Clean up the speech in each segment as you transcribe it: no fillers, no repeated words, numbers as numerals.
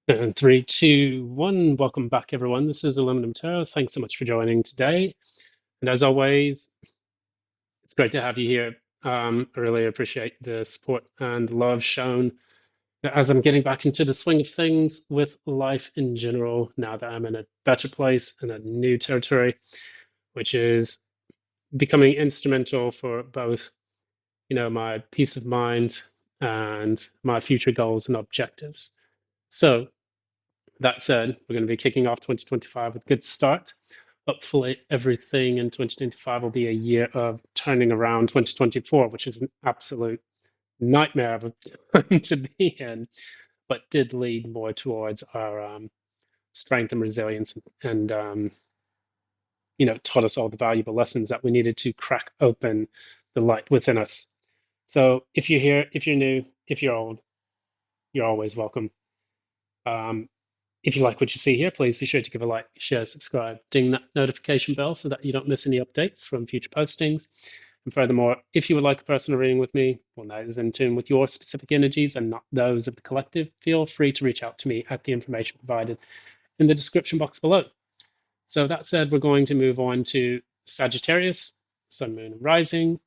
And three, two, one. Welcome back, everyone. This is Aluminum Tarot. Thanks so much for joining today. And as always, it's great to have you here. I really appreciate the support and love shown as I'm getting back into the swing of things with life in general, now that I'm in a better place and a new territory, which is becoming instrumental for both, my peace of mind and my future goals and objectives. So, that said, we're going to be kicking off 2025 with a good start. Hopefully, everything in 2025 will be a year of turning around 2024, which is an absolute nightmare of a time to be in, but did lead more towards our strength and resilience, and taught us all the valuable lessons that we needed to crack open the light within us. So, if you're here, if you're new, if you're old, you're always welcome. If you like what you see here, please be sure to give a like, share, subscribe, ding that notification bell so that you don't miss any updates from future postings. And furthermore, if you would like a personal reading with me, one that is in tune with your specific energies and not those of the collective, feel free to reach out to me at the information provided in the description box below. So that said, we're going to move on to Sagittarius, Sun, Moon, and Rising.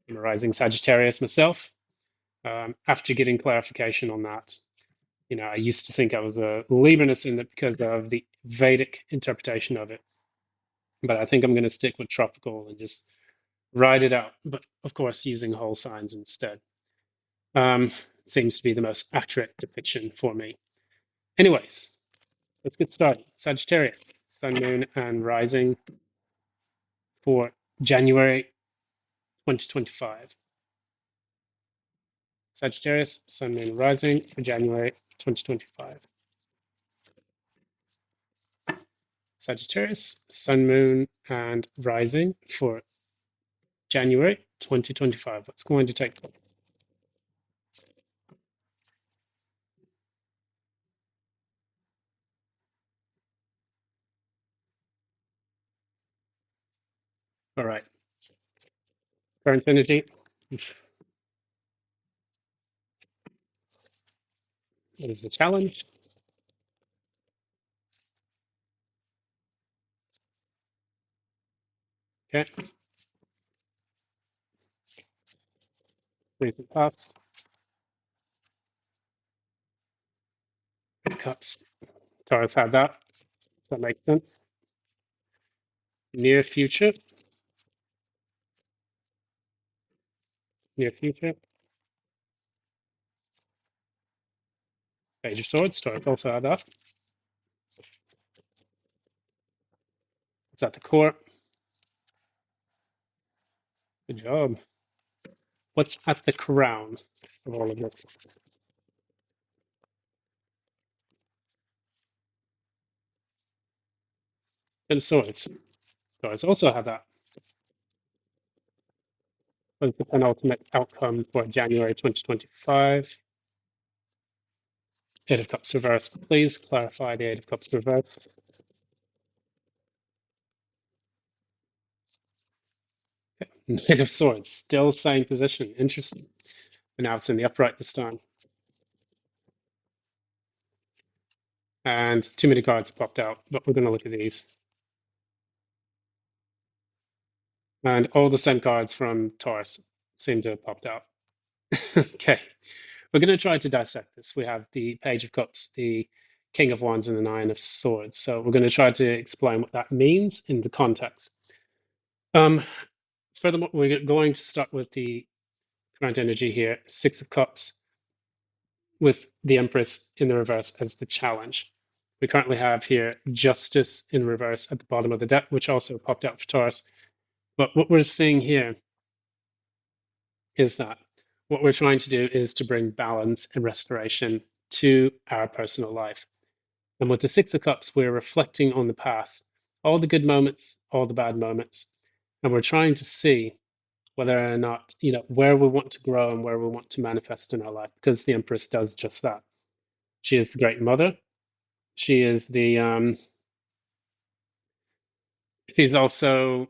I'm a rising Sagittarius myself. After getting clarification on that, I used to think I was a Libran ascendant because of the Vedic interpretation of it. But I think I'm going to stick with tropical and just ride it out. But of course, using whole signs instead. Seems to be the most accurate depiction for me. Anyways, let's get started. Sagittarius, Sun, Moon, and Rising for January 2025. Sagittarius, Sun, Moon, Rising for January 2025. Sagittarius, Sun, Moon, and Rising for January 2025. What's going to take place? All right. Current energy. What is the challenge? Okay. Recent past. Cups. Taurus had that. Does that make sense? Near future. Near future. Page of Swords. Taurus also had that. It's at the core. Good job. What's at the crown of all of this? And Swords. Taurus also had that. What's the penultimate outcome for January 2025? Eight of Cups reversed. Please clarify the Eight of Cups reversed. Knight of Swords, still same position. Interesting. But now it's in the upright this time. And too many cards popped out, but we're going to look at these. And all the same cards from Taurus seem to have popped out. Okay, we're going to try to dissect this. We have the Page of Cups, the King of Wands, and the Nine of Swords. So we're going to try to explain what that means in the context. Furthermore, we're going to start with the current energy here, Six of Cups, with the Empress in the reverse as the challenge. We currently have here Justice in reverse at the bottom of the deck, which also popped out for Taurus. But what we're seeing here is that what we're trying to do is to bring balance and restoration to our personal life. And with the Six of Cups, we're reflecting on the past, all the good moments, all the bad moments, and we're trying to see whether or not, where we want to grow and where we want to manifest in our life, because the Empress does just that. She is the great mother. She is she's also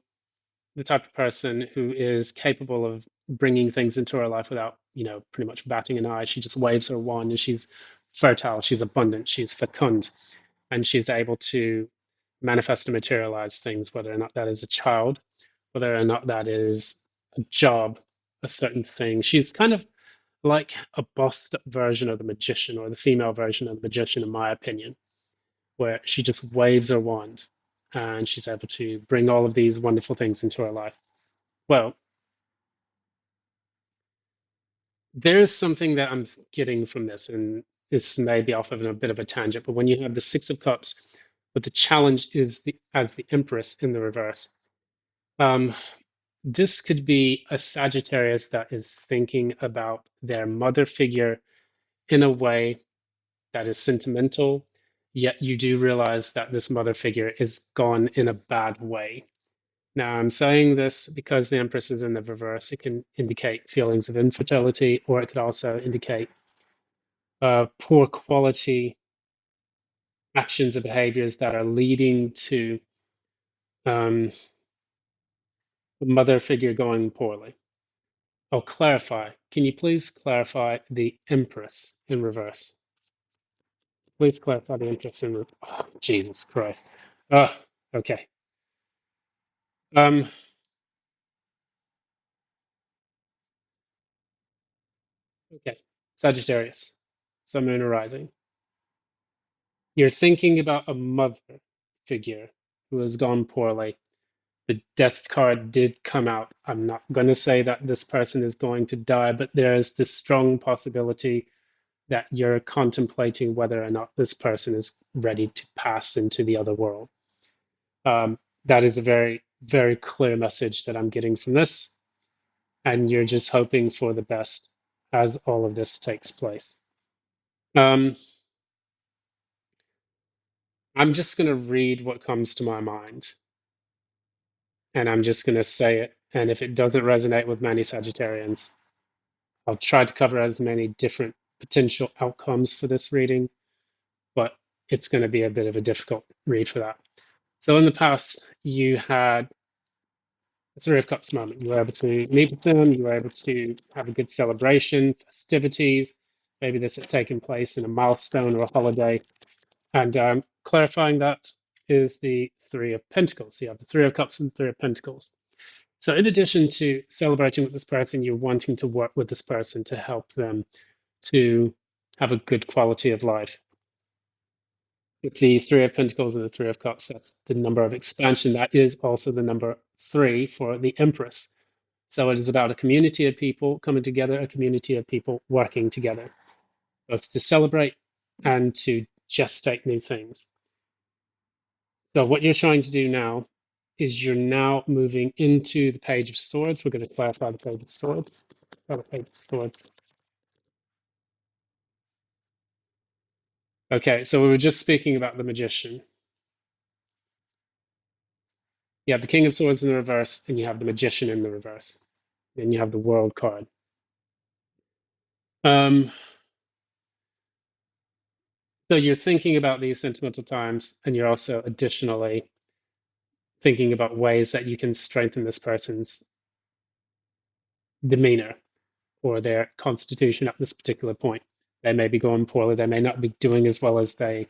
the type of person who is capable of bringing things into her life without, pretty much batting an eye. She just waves her wand and she's fertile, she's abundant, she's fecund, and she's able to manifest and materialize things, whether or not that is a child, whether or not that is a job, a certain thing. She's kind of like a bossed up version of the magician, or the female version of the magician, in my opinion, where she just waves her wand and she's able to bring all of these wonderful things into her life. Well, there's something that I'm getting from this, and this may be off of a bit of a tangent, but when you have the Six of Cups, but the challenge is as the Empress in the reverse. This could be a Sagittarius that is thinking about their mother figure in a way that is sentimental, yet you do realize that this mother figure is gone in a bad way. Now, I'm saying this because the Empress is in the reverse. It can indicate feelings of infertility, or it could also indicate poor quality actions or behaviors that are leading to the mother figure going poorly. I'll clarify. Can you please clarify the Empress in reverse? Please clarify the Empress in reverse. Oh, Jesus Christ. Okay. Um, okay. Sagittarius, Sun, Moon, Rising. You're thinking about a mother figure who has gone poorly. The death card did come out. I'm not going to say that this person is going to die, but there is this strong possibility that you're contemplating whether or not this person is ready to pass into the other world. That is a very, very clear message that I'm getting from this. And you're just hoping for the best as all of this takes place. I'm just going to read what comes to my mind. And I'm just going to say it. And if it doesn't resonate with many Sagittarians, I'll try to cover as many different potential outcomes for this reading, but it's going to be a bit of a difficult read for that. So in the past, you had the Three of Cups moment. You were able to meet with them, you were able to have a good celebration, festivities. Maybe this had taken place in a milestone or a holiday. And clarifying that is the Three of Pentacles. So you have the Three of Cups and the Three of Pentacles. So in addition to celebrating with this person, you're wanting to work with this person to help them to have a good quality of life. With the Three of Pentacles and the Three of Cups, that's the number of expansion. That is also the number 3 for the Empress. So it is about a community of people coming together, a community of people working together, both to celebrate and to gestate new things. So what you're trying to do now is you're now moving into the Page of Swords. We're going to clarify the Page of Swords. The Page of Swords. Okay, so we were just speaking about the Magician. You have the King of Swords in the reverse, and you have the Magician in the reverse. Then you have the World card. So you're thinking about these sentimental times, and you're also additionally thinking about ways that you can strengthen this person's demeanor or their constitution at this particular point. They may be going poorly, they may not be doing as well as they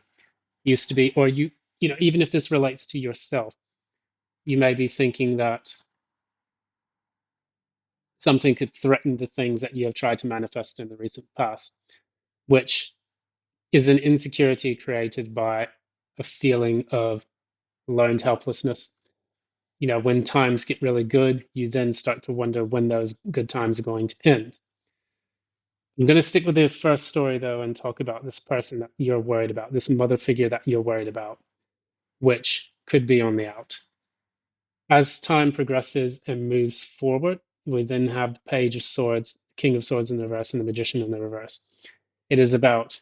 used to be, or even if this relates to yourself, you may be thinking that something could threaten the things that you have tried to manifest in the recent past, which is an insecurity created by a feeling of learned helplessness. When times get really good, you then start to wonder when those good times are going to end. I'm going to stick with the first story, though, and talk about this person that you're worried about, this mother figure that you're worried about, which could be on the out. As time progresses and moves forward, we then have the Page of Swords, King of Swords in the reverse, and the Magician in the reverse. It is about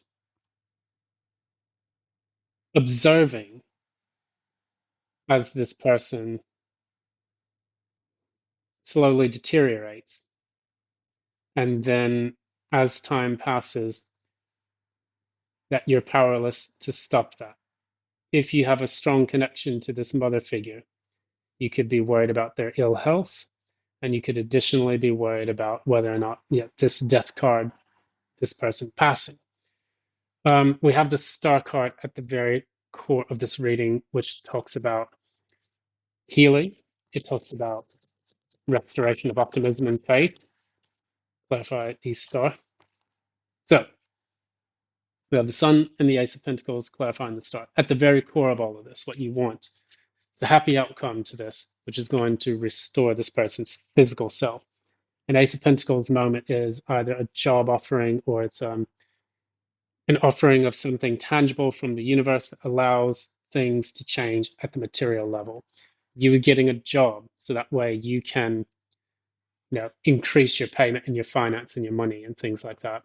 observing as this person slowly deteriorates. And then as time passes, that you're powerless to stop that. If you have a strong connection to this mother figure, you could be worried about their ill health, and you could additionally be worried about whether or not this death card, this person passing. We have the star card at the very core of this reading, which talks about healing. It talks about restoration of optimism and faith. Clarify the star. So we have the Sun and the Ace of Pentacles clarifying the star. At the very core of all of this, what you want is a happy outcome to this, which is going to restore this person's physical self. An Ace of Pentacles moment is either a job offering or it's an offering of something tangible from the universe that allows things to change at the material level. You are getting a job, so that way you can, increase your payment and your finance and your money and things like that.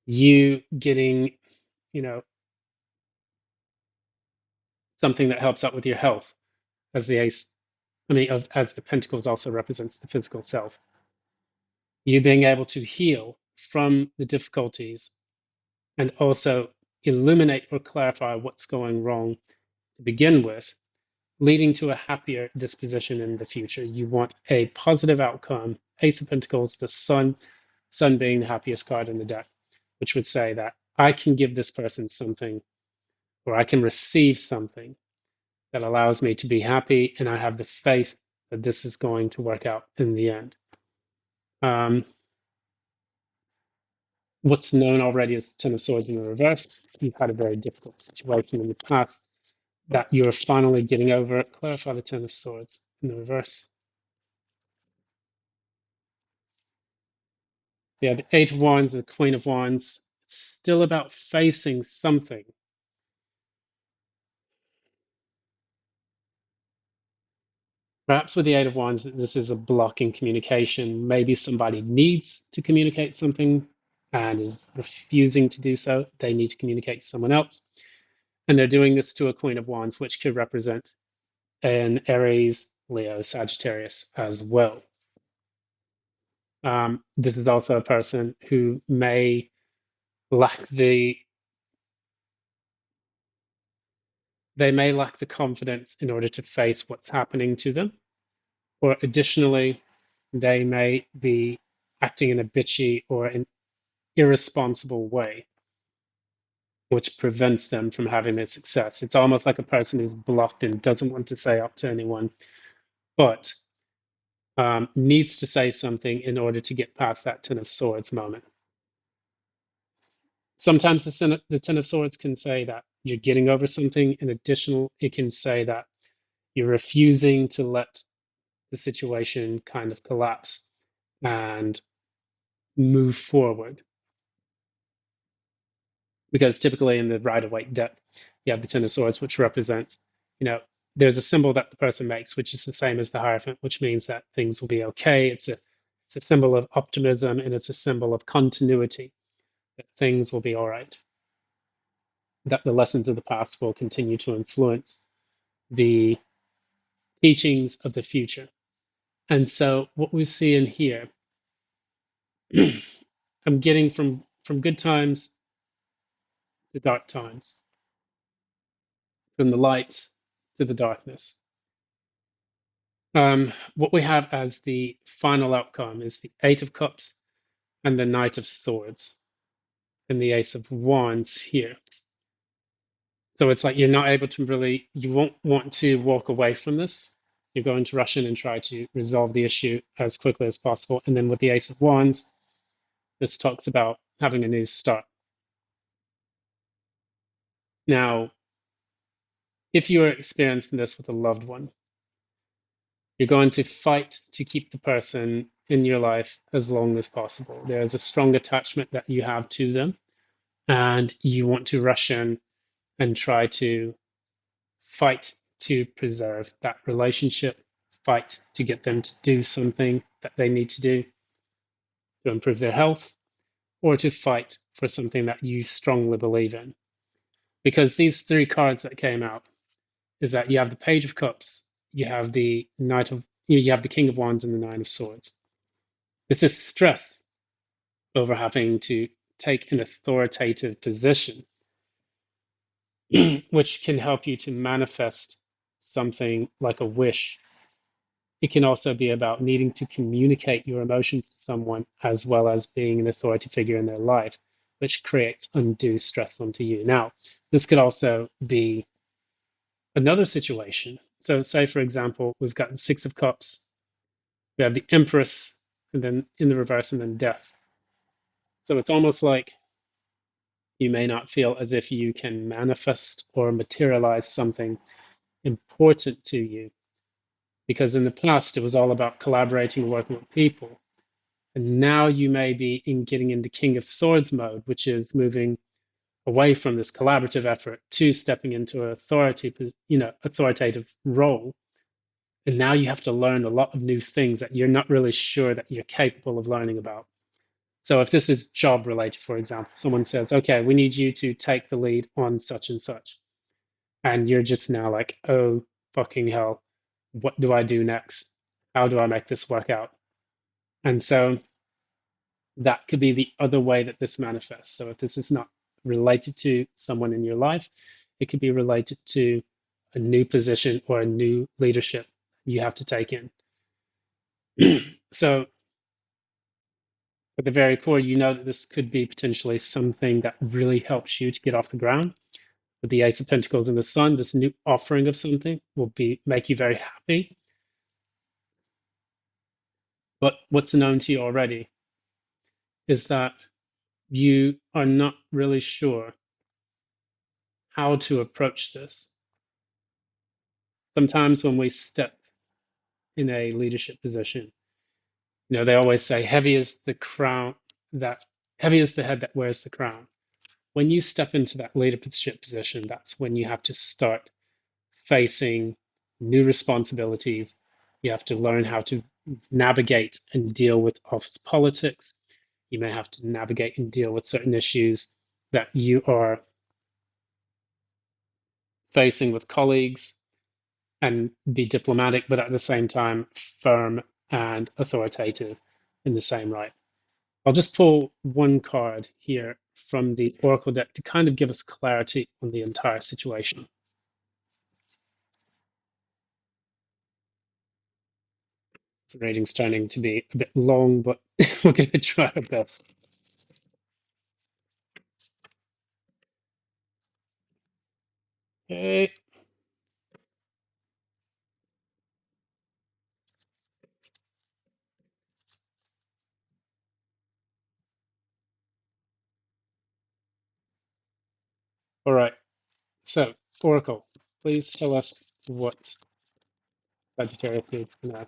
You getting, you know, something that helps out with your health, as the ace, as the pentacles also represents the physical self. You being able to heal from the difficulties and also illuminate or clarify what's going wrong to begin with, leading to a happier disposition in the future. You want a positive outcome. Ace of Pentacles, the Sun being the happiest card in the deck, which would say that I can give this person something, or I can receive something that allows me to be happy, and I have the faith that this is going to work out in the end. What's known already as the Ten of Swords in the reverse. You've had a very difficult situation in the past that you're finally getting over it. Clarify the Ten of Swords in the reverse. So yeah, the Eight of Wands and the Queen of Wands. It's still about facing something. Perhaps with the Eight of Wands, this is a block in communication. Maybe somebody needs to communicate something and is refusing to do so. They need to communicate to someone else. And they're doing this to a Queen of Wands, which could represent an Aries, Leo, Sagittarius as well. This is also a person who may lack the confidence in order to face what's happening to them. Or additionally, they may be acting in a bitchy or an irresponsible way, which prevents them from having their success. It's almost like a person who's blocked and doesn't want to say up to anyone, but needs to say something in order to get past that Ten of Swords moment. Sometimes the Ten of Swords can say that you're getting over something. In addition, it can say that you're refusing to let the situation kind of collapse and move forward. Because typically in the Rider-Waite deck, you have the Ten of Swords, which represents, there's a symbol that the person makes, which is the same as the Hierophant, which means that things will be okay. It's a symbol of optimism, and it's a symbol of continuity, that things will be all right, that the lessons of the past will continue to influence the teachings of the future. And so what we see in here, I'm getting from good times to dark times, from the light to the darkness. What we have as the final outcome is the Eight of Cups and the Knight of Swords and the Ace of Wands here. So it's like you're not able to really, you won't want to walk away from this. You're going to rush in and try to resolve the issue as quickly as possible. And then with the Ace of Wands, this talks about having a new start. Now, if you are experiencing this with a loved one, you're going to fight to keep the person in your life as long as possible. There's a strong attachment that you have to them, and you want to rush in and try to fight to preserve that relationship, fight to get them to do something that they need to do to improve their health, or to fight for something that you strongly believe in. Because these three cards that came out is that you have the Page of Cups, you have the you have the King of Wands and the Nine of Swords. This is stress over having to take an authoritative position, which can help you to manifest something like a wish. It can also be about needing to communicate your emotions to someone, as well as being an authority figure in their life. which creates undue stress onto you. Now, this could also be another situation. So, say, for example, we've got the Six of Cups, we have the Empress, and then in the reverse, and then Death. So, it's almost like you may not feel as if you can manifest or materialize something important to you. Because in the past, it was all about collaborating and working with people. And now you may be getting into King of Swords mode, which is moving away from this collaborative effort to stepping into an authoritative role. And now you have to learn a lot of new things that you're not really sure that you're capable of learning about. So if this is job related, for example, someone says, okay, we need you to take the lead on such and such. And you're just now like, oh, fucking hell, what do I do next? How do I make this work out? And so that could be the other way that this manifests. So if this is not related to someone in your life, it could be related to a new position or a new leadership you have to take in. So at the very core, you know that this could be potentially something that really helps you to get off the ground. With the Ace of Pentacles and the Sun, this new offering of something will make you very happy. But what's known to you already is that you are not really sure how to approach this. Sometimes when we step in a leadership position, they always say heavy is the head that wears the crown. When you step into that leadership position, that's when you have to start facing new responsibilities. You have to learn how to navigate and deal with office politics. You may have to navigate and deal with certain issues that you are facing with colleagues and be diplomatic, but at the same time, firm and authoritative in the same right. I'll just pull one card here from the Oracle deck to kind of give us clarity on the entire situation. The reading's turning to be a bit long, but we're going to try our best. Okay. All right. So, Oracle, please tell us what Sagittarius needs to know.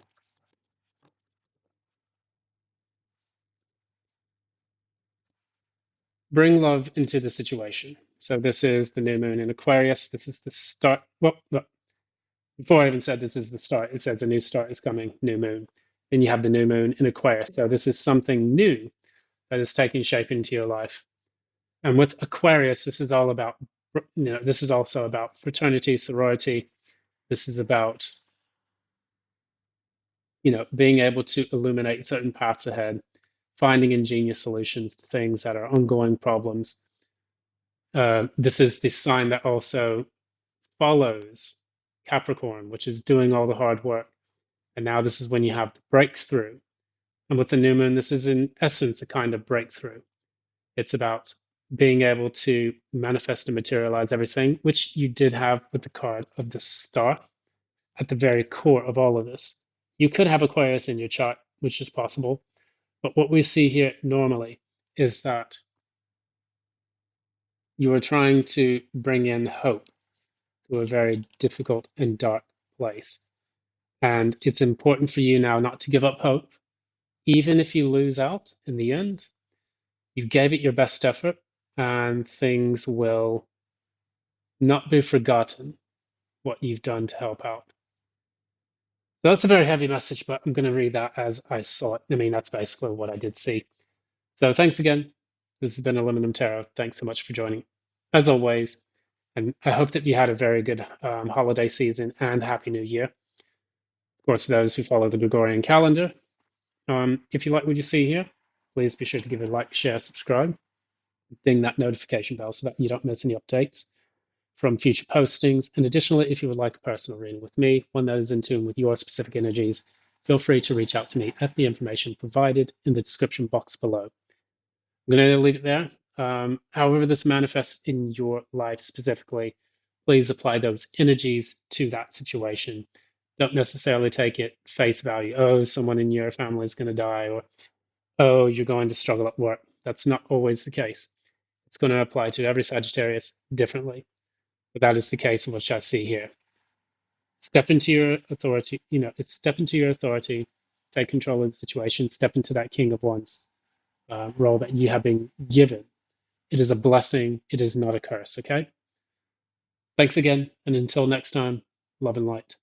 Bring love into the situation. So this is the new moon in Aquarius. This is the start. Well, before I even said this is the start, it says a new start is coming, new moon. Then you have the new moon in Aquarius. So this is something new that is taking shape into your life. And with Aquarius, this is all about, this is also about fraternity, sorority. This is about, being able to illuminate certain paths ahead, finding ingenious solutions to things that are ongoing problems. This is the sign that also follows Capricorn, which is doing all the hard work. And now this is when you have the breakthrough. And with the new moon, this is in essence a kind of breakthrough. It's about being able to manifest and materialize everything, which you did have with the card of the star at the very core of all of this. You could have Aquarius in your chart, which is possible. But what we see here normally is that you are trying to bring in hope to a very difficult and dark place. And it's important for you now not to give up hope. Even if you lose out in the end, you gave it your best effort and things will not be forgotten what you've done to help out. So that's a very heavy message, but I'm going to read that as I saw it. I mean, that's basically what I did see. So thanks again. This has been Aluminum Tarot. Thanks so much for joining. As always, and I hope that you had a very good holiday season and Happy New Year. Of course, those who follow the Gregorian calendar. If you like what you see here, please be sure to give it a like, share, subscribe. Ding that notification bell so that you don't miss any updates from future postings. And additionally, if you would like a personal reading with me, one that is in tune with your specific energies, feel free to reach out to me at the information provided in the description box below. I'm going to leave it there. However this manifests in your life specifically, please apply those energies to that situation. Don't necessarily take it face value. Oh, someone in your family is going to die, or oh, you're going to struggle at work. That's not always the case. It's going to apply to every Sagittarius differently. But that is the case of what I see here. Step into your authority, step into your authority, take control of the situation, step into that King of Wands role that you have been given. It is a blessing, it is not a curse, okay? Thanks again, and until next time, love and light.